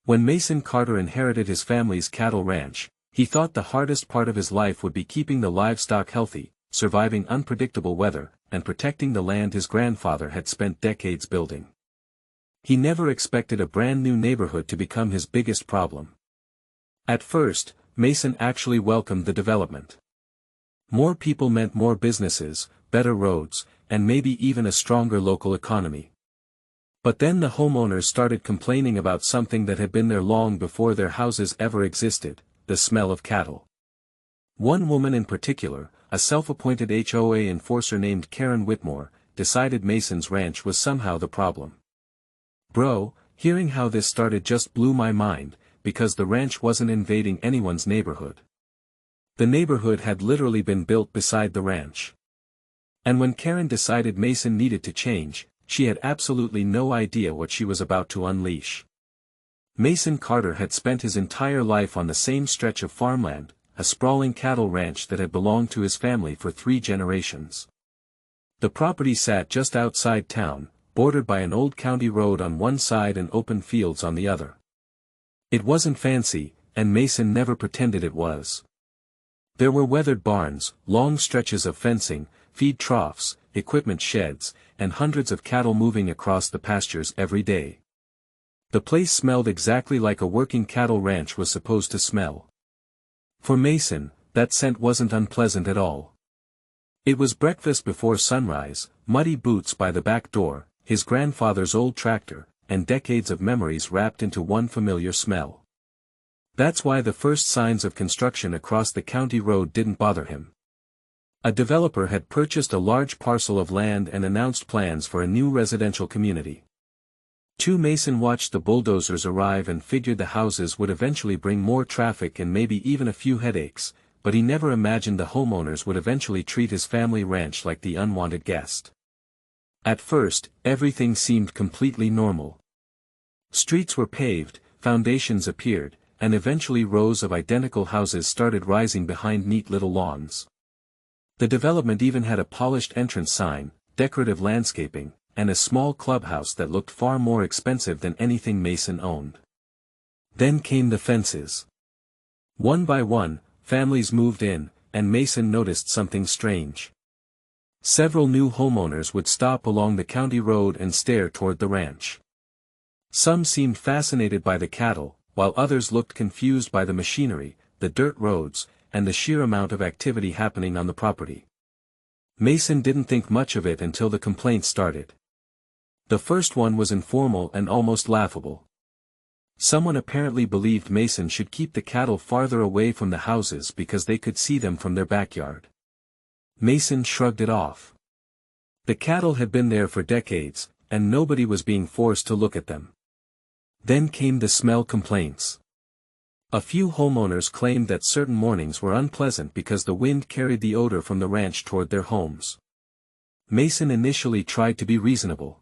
When Mason Carter inherited his family's cattle ranch, he thought the hardest part of his life would be keeping the livestock healthy, surviving unpredictable weather, and protecting the land his grandfather had spent decades building. He never expected a brand new neighborhood to become his biggest problem. At first, Mason actually welcomed the development. More people meant more businesses, better roads, and maybe even a stronger local economy. But then the homeowners started complaining about something that had been there long before their houses ever existed: the smell of cattle. One woman in particular, a self-appointed HOA enforcer named Karen Whitmore, decided Mason's ranch was somehow the problem. "Bro, hearing how this started just blew my mind, because the ranch wasn't invading anyone's neighborhood. The neighborhood had literally been built beside the ranch." And when Karen decided Mason needed to change, she had absolutely no idea what she was about to unleash. Mason Carter had spent his entire life on the same stretch of farmland, a sprawling cattle ranch that had belonged to his family for 3 generations. The property sat just outside town, bordered by an old county road on one side and open fields on the other. It wasn't fancy, and Mason never pretended it was. There were weathered barns, long stretches of fencing, feed troughs, equipment sheds, and hundreds of cattle moving across the pastures every day. The place smelled exactly like a working cattle ranch was supposed to smell. For Mason, that scent wasn't unpleasant at all. It was breakfast before sunrise, muddy boots by the back door, his grandfather's old tractor, and decades of memories wrapped into one familiar smell. That's why the first signs of construction across the county road didn't bother him. A developer had purchased a large parcel of land and announced plans for a new residential community. Mason watched the bulldozers arrive and figured the houses would eventually bring more traffic and maybe even a few headaches, but he never imagined the homeowners would eventually treat his family ranch like the unwanted guest. At first, everything seemed completely normal. Streets were paved, foundations appeared, and eventually rows of identical houses started rising behind neat little lawns. The development even had a polished entrance sign, decorative landscaping, and a small clubhouse that looked far more expensive than anything Mason owned. Then came the fences. One by one, families moved in, and Mason noticed something strange. Several new homeowners would stop along the county road and stare toward the ranch. Some seemed fascinated by the cattle, while others looked confused by the machinery, the dirt roads, and the sheer amount of activity happening on the property. Mason didn't think much of it until the complaints started. The first one was informal and almost laughable. Someone apparently believed Mason should keep the cattle farther away from the houses because they could see them from their backyard. Mason shrugged it off. The cattle had been there for decades, and nobody was being forced to look at them. Then came the smell complaints. A few homeowners claimed that certain mornings were unpleasant because the wind carried the odor from the ranch toward their homes. Mason initially tried to be reasonable.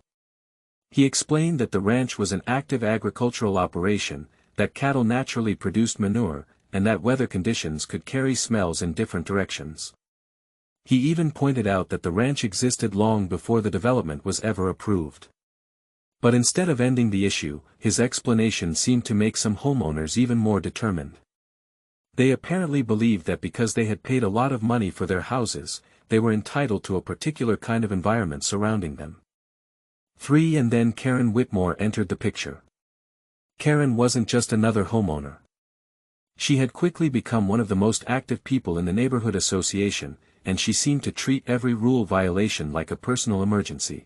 He explained that the ranch was an active agricultural operation, that cattle naturally produced manure, and that weather conditions could carry smells in different directions. He even pointed out that the ranch existed long before the development was ever approved. But instead of ending the issue, his explanation seemed to make some homeowners even more determined. They apparently believed that because they had paid a lot of money for their houses, they were entitled to a particular kind of environment surrounding them. And then Karen Whitmore entered the picture. Karen wasn't just another homeowner. She had quickly become one of the most active people in the neighborhood association, and she seemed to treat every rule violation like a personal emergency.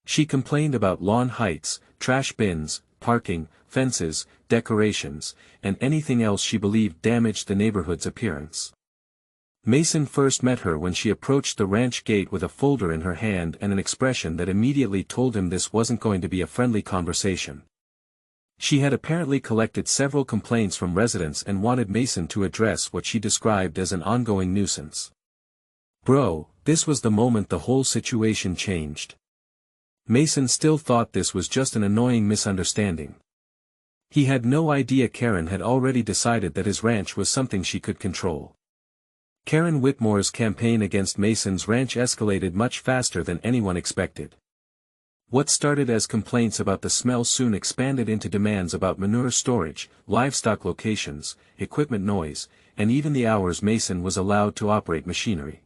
She complained about lawn heights, trash bins, parking, fences, decorations, and anything else she believed damaged the neighborhood's appearance. Mason first met her when she approached the ranch gate with a folder in her hand and an expression that immediately told him this wasn't going to be a friendly conversation. She had apparently collected several complaints from residents and wanted Mason to address what she described as an ongoing nuisance. Bro, this was the moment the whole situation changed. Mason still thought this was just an annoying misunderstanding. He had no idea Karen had already decided that his ranch was something she could control. Karen Whitmore's campaign against Mason's ranch escalated much faster than anyone expected. What started as complaints about the smell soon expanded into demands about manure storage, livestock locations, equipment noise, and even the hours Mason was allowed to operate machinery.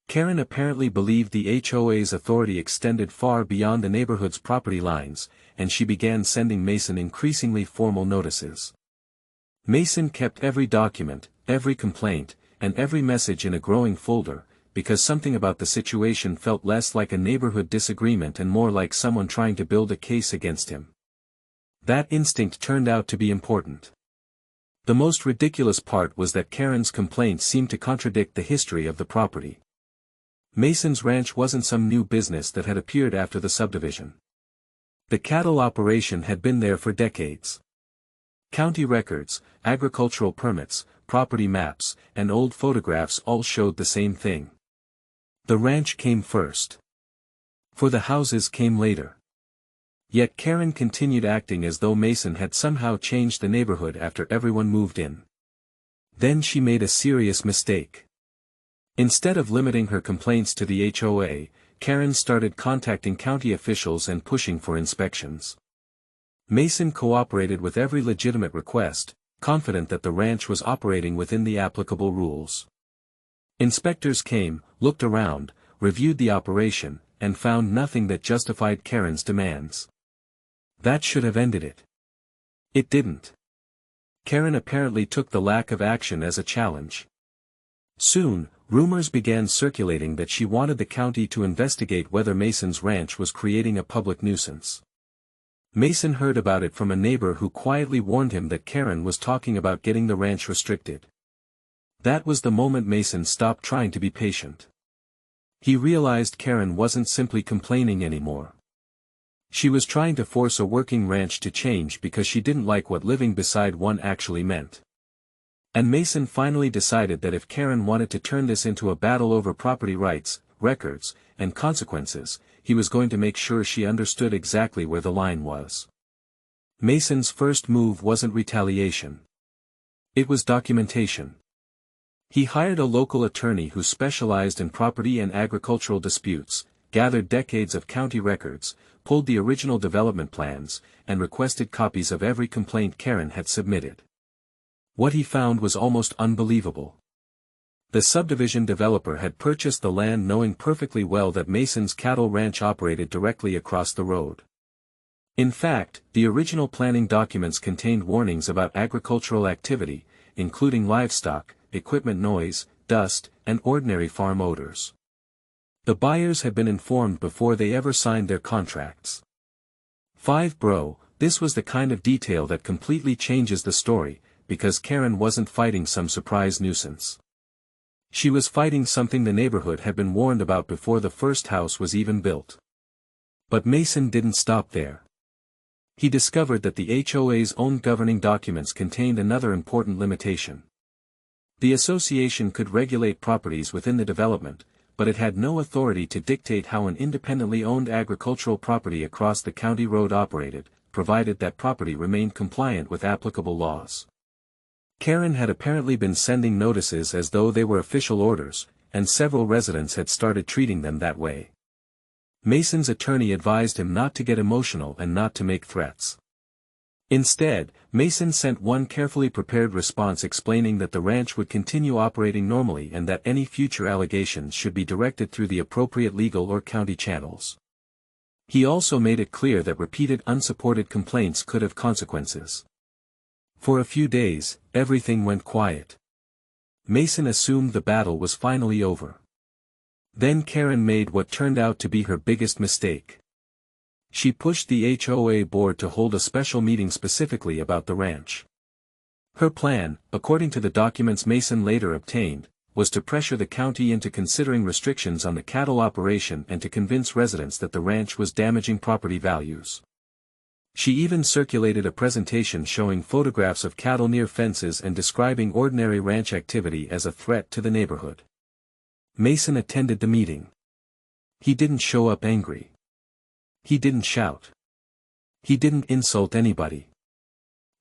Karen apparently believed the HOA's authority extended far beyond the neighborhood's property lines, and she began sending Mason increasingly formal notices. Mason kept every document, every complaint, and every message in a growing folder, because something about the situation felt less like a neighborhood disagreement and more like someone trying to build a case against him. That instinct turned out to be important. The most ridiculous part was that Karen's complaints seemed to contradict the history of the property. Mason's ranch wasn't some new business that had appeared after the subdivision. The cattle operation had been there for decades. County records, agricultural permits, property maps, and old photographs all showed the same thing. The ranch came first. For the houses came later. Yet Karen continued acting as though Mason had somehow changed the neighborhood after everyone moved in. Then she made a serious mistake. Instead of limiting her complaints to the HOA, Karen started contacting county officials and pushing for inspections. Mason cooperated with every legitimate request, confident that the ranch was operating within the applicable rules. Inspectors came, looked around, reviewed the operation, and found nothing that justified Karen's demands. That should have ended it. It didn't. Karen apparently took the lack of action as a challenge. Soon, rumors began circulating that she wanted the county to investigate whether Mason's ranch was creating a public nuisance. Mason heard about it from a neighbor who quietly warned him that Karen was talking about getting the ranch restricted. That was the moment Mason stopped trying to be patient. He realized Karen wasn't simply complaining anymore. She was trying to force a working ranch to change because she didn't like what living beside one actually meant. And Mason finally decided that if Karen wanted to turn this into a battle over property rights, records, and consequences, he was going to make sure she understood exactly where the line was. Mason's first move wasn't retaliation. It was documentation. He hired a local attorney who specialized in property and agricultural disputes, gathered decades of county records, pulled the original development plans, and requested copies of every complaint Karen had submitted. What he found was almost unbelievable. The subdivision developer had purchased the land knowing perfectly well that Mason's cattle ranch operated directly across the road. In fact, the original planning documents contained warnings about agricultural activity, including livestock, equipment noise, dust, and ordinary farm odors. The buyers had been informed before they ever signed their contracts. This was the kind of detail that completely changes the story, because Karen wasn't fighting some surprise nuisance. She was fighting something the neighborhood had been warned about before the first house was even built. But Mason didn't stop there. He discovered that the HOA's own governing documents contained another important limitation. The association could regulate properties within the development, but it had no authority to dictate how an independently owned agricultural property across the county road operated, provided that property remained compliant with applicable laws. Karen had apparently been sending notices as though they were official orders, and several residents had started treating them that way. Mason's attorney advised him not to get emotional and not to make threats. Instead, Mason sent one carefully prepared response explaining that the ranch would continue operating normally and that any future allegations should be directed through the appropriate legal or county channels. He also made it clear that repeated unsupported complaints could have consequences. For a few days, everything went quiet. Mason assumed the battle was finally over. Then Karen made what turned out to be her biggest mistake. She pushed the HOA board to hold a special meeting specifically about the ranch. Her plan, according to the documents Mason later obtained, was to pressure the county into considering restrictions on the cattle operation and to convince residents that the ranch was damaging property values. She even circulated a presentation showing photographs of cattle near fences and describing ordinary ranch activity as a threat to the neighborhood. Mason attended the meeting. He didn't show up angry. He didn't shout. He didn't insult anybody.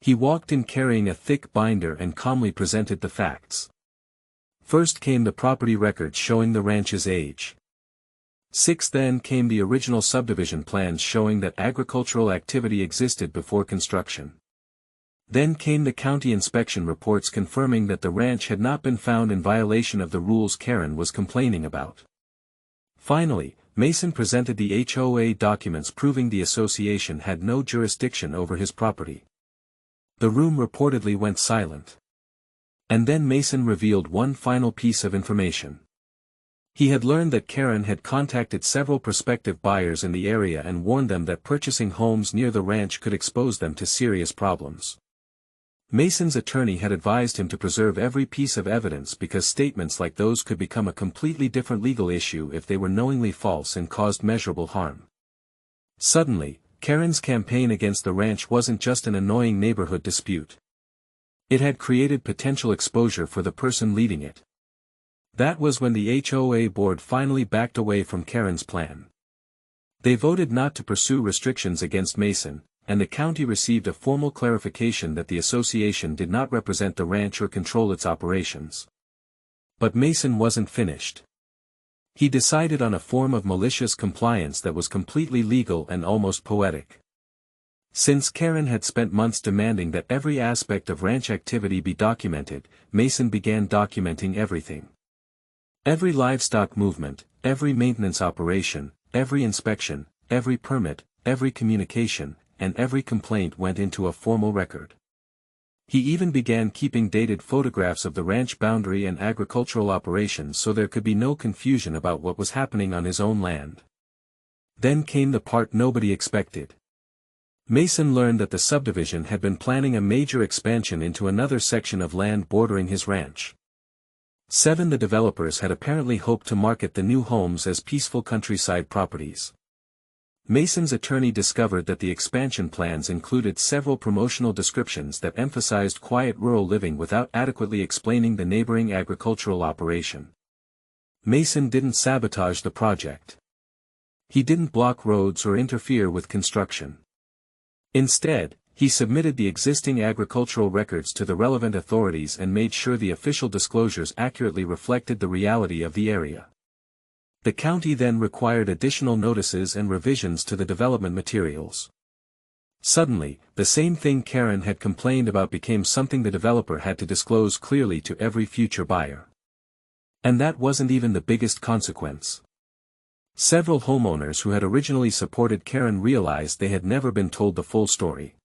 He walked in carrying a thick binder and calmly presented the facts. First came the property records showing the ranch's age. 6. Then came the original subdivision plans showing that agricultural activity existed before construction. Then came the county inspection reports confirming that the ranch had not been found in violation of the rules Karen was complaining about. Finally, Mason presented the HOA documents proving the association had no jurisdiction over his property. The room reportedly went silent. And then Mason revealed one final piece of information. He had learned that Karen had contacted several prospective buyers in the area and warned them that purchasing homes near the ranch could expose them to serious problems. Mason's attorney had advised him to preserve every piece of evidence because statements like those could become a completely different legal issue if they were knowingly false and caused measurable harm. Suddenly, Karen's campaign against the ranch wasn't just an annoying neighborhood dispute. It had created potential exposure for the person leading it. That was when the HOA board finally backed away from Karen's plan. They voted not to pursue restrictions against Mason, and the county received a formal clarification that the association did not represent the ranch or control its operations. But Mason wasn't finished. He decided on a form of malicious compliance that was completely legal and almost poetic. Since Karen had spent months demanding that every aspect of ranch activity be documented, Mason began documenting everything. Every livestock movement, every maintenance operation, every inspection, every permit, every communication, and every complaint went into a formal record. He even began keeping dated photographs of the ranch boundary and agricultural operations so there could be no confusion about what was happening on his own land. Then came the part nobody expected. Mason learned that the subdivision had been planning a major expansion into another section of land bordering his ranch. 7. The developers had apparently hoped to market the new homes as peaceful countryside properties. Mason's attorney discovered that the expansion plans included several promotional descriptions that emphasized quiet rural living without adequately explaining the neighboring agricultural operation. Mason didn't sabotage the project. He didn't block roads or interfere with construction. Instead, he submitted the existing agricultural records to the relevant authorities and made sure the official disclosures accurately reflected the reality of the area. The county then required additional notices and revisions to the development materials. Suddenly, the same thing Karen had complained about became something the developer had to disclose clearly to every future buyer. And that wasn't even the biggest consequence. Several homeowners who had originally supported Karen realized they had never been told the full story.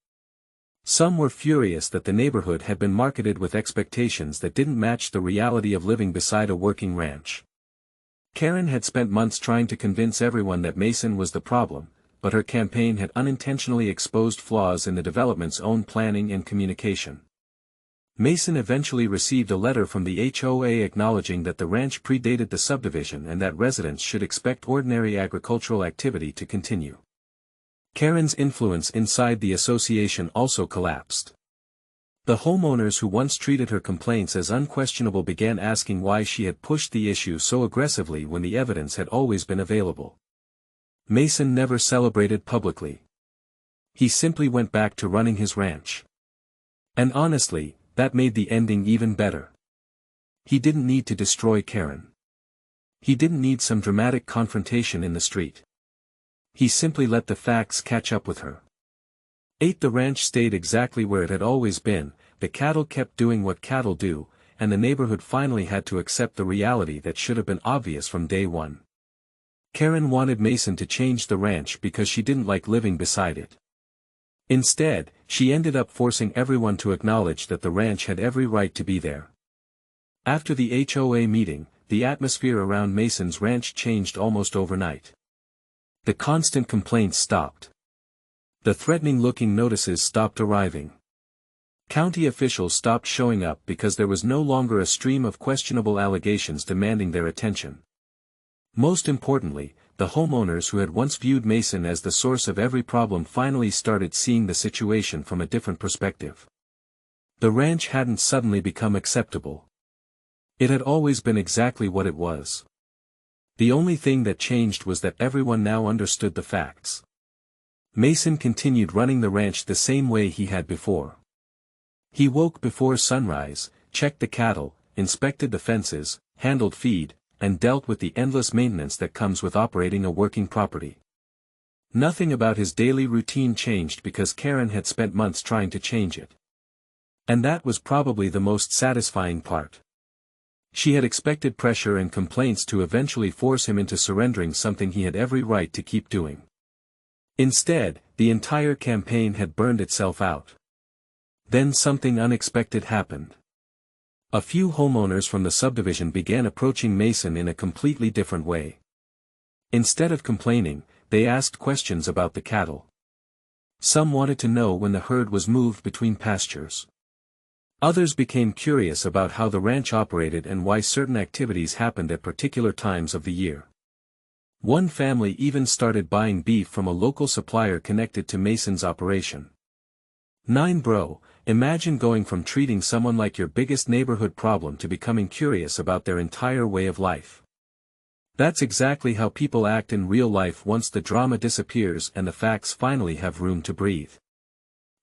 Some were furious that the neighborhood had been marketed with expectations that didn't match the reality of living beside a working ranch. Karen had spent months trying to convince everyone that Mason was the problem, but her campaign had unintentionally exposed flaws in the development's own planning and communication. Mason eventually received a letter from the HOA acknowledging that the ranch predated the subdivision and that residents should expect ordinary agricultural activity to continue. Karen's influence inside the association also collapsed. The homeowners who once treated her complaints as unquestionable began asking why she had pushed the issue so aggressively when the evidence had always been available. Mason never celebrated publicly. He simply went back to running his ranch. And honestly, that made the ending even better. He didn't need to destroy Karen. He didn't need some dramatic confrontation in the street. He simply let the facts catch up with her. 8. The ranch stayed exactly where it had always been, the cattle kept doing what cattle do, and the neighborhood finally had to accept the reality that should have been obvious from day one. Karen wanted Mason to change the ranch because she didn't like living beside it. Instead, she ended up forcing everyone to acknowledge that the ranch had every right to be there. After the HOA meeting, the atmosphere around Mason's ranch changed almost overnight. The constant complaints stopped. The threatening-looking notices stopped arriving. County officials stopped showing up because there was no longer a stream of questionable allegations demanding their attention. Most importantly, the homeowners who had once viewed Mason as the source of every problem finally started seeing the situation from a different perspective. The ranch hadn't suddenly become acceptable. It had always been exactly what it was. The only thing that changed was that everyone now understood the facts. Mason continued running the ranch the same way he had before. He woke before sunrise, checked the cattle, inspected the fences, handled feed, and dealt with the endless maintenance that comes with operating a working property. Nothing about his daily routine changed because Karen had spent months trying to change it. And that was probably the most satisfying part. She had expected pressure and complaints to eventually force him into surrendering something he had every right to keep doing. Instead, the entire campaign had burned itself out. Then something unexpected happened. A few homeowners from the subdivision began approaching Mason in a completely different way. Instead of complaining, they asked questions about the cattle. Some wanted to know when the herd was moved between pastures. Others became curious about how the ranch operated and why certain activities happened at particular times of the year. One family even started buying beef from a local supplier connected to Mason's operation. Bro, imagine going from treating someone like your biggest neighborhood problem to becoming curious about their entire way of life. That's exactly how people act in real life once the drama disappears and the facts finally have room to breathe.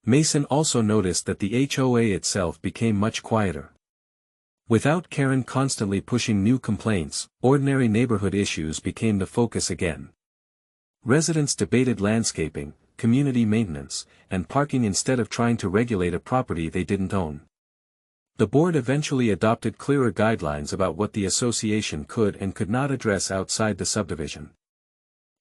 Mason also noticed that the HOA itself became much quieter. Without Karen constantly pushing new complaints, ordinary neighborhood issues became the focus again. Residents debated landscaping, community maintenance, and parking instead of trying to regulate a property they didn't own. The board eventually adopted clearer guidelines about what the association could and could not address outside the subdivision.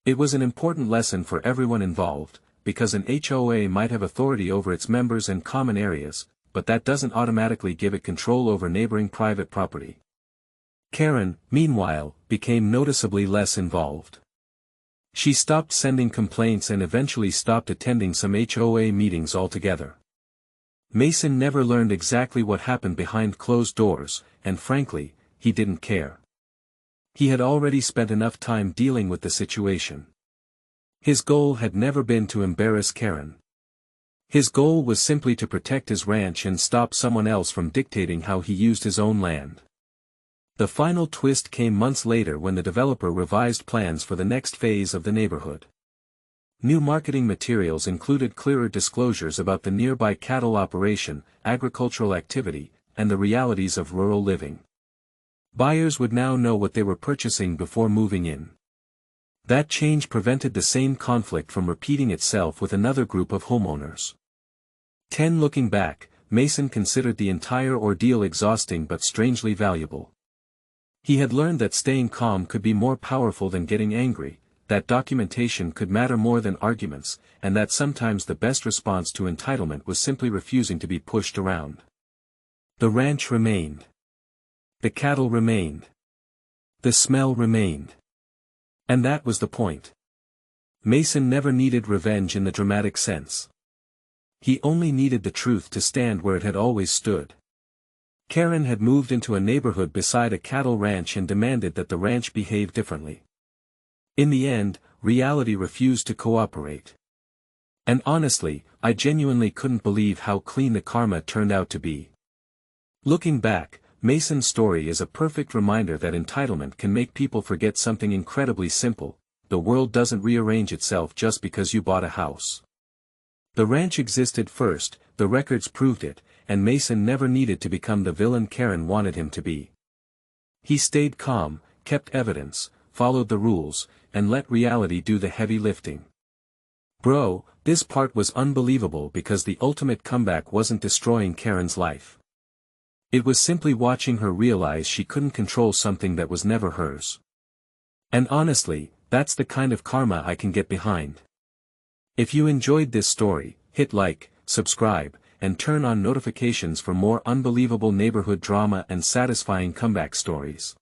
It was an important lesson for everyone involved, because an HOA might have authority over its members and common areas, but that doesn't automatically give it control over neighboring private property. Karen, meanwhile, became noticeably less involved. She stopped sending complaints and eventually stopped attending some HOA meetings altogether. Mason never learned exactly what happened behind closed doors, and frankly, he didn't care. He had already spent enough time dealing with the situation. His goal had never been to embarrass Karen. His goal was simply to protect his ranch and stop someone else from dictating how he used his own land. The final twist came months later when the developer revised plans for the next phase of the neighborhood. New marketing materials included clearer disclosures about the nearby cattle operation, agricultural activity, and the realities of rural living. Buyers would now know what they were purchasing before moving in. That change prevented the same conflict from repeating itself with another group of homeowners. Looking back, Mason considered the entire ordeal exhausting but strangely valuable. He had learned that staying calm could be more powerful than getting angry, that documentation could matter more than arguments, and that sometimes the best response to entitlement was simply refusing to be pushed around. The ranch remained. The cattle remained. The smell remained. And that was the point. Mason never needed revenge in the dramatic sense. He only needed the truth to stand where it had always stood. Karen had moved into a neighborhood beside a cattle ranch and demanded that the ranch behave differently. In the end, reality refused to cooperate. And honestly, I genuinely couldn't believe how clean the karma turned out to be. Looking back, Mason's story is a perfect reminder that entitlement can make people forget something incredibly simple: the world doesn't rearrange itself just because you bought a house. The ranch existed first, the records proved it, and Mason never needed to become the villain Karen wanted him to be. He stayed calm, kept evidence, followed the rules, and let reality do the heavy lifting. Bro, this part was unbelievable because the ultimate comeback wasn't destroying Karen's life. It was simply watching her realize she couldn't control something that was never hers. And honestly, that's the kind of karma I can get behind. If you enjoyed this story, hit like, subscribe, and turn on notifications for more unbelievable neighborhood drama and satisfying comeback stories.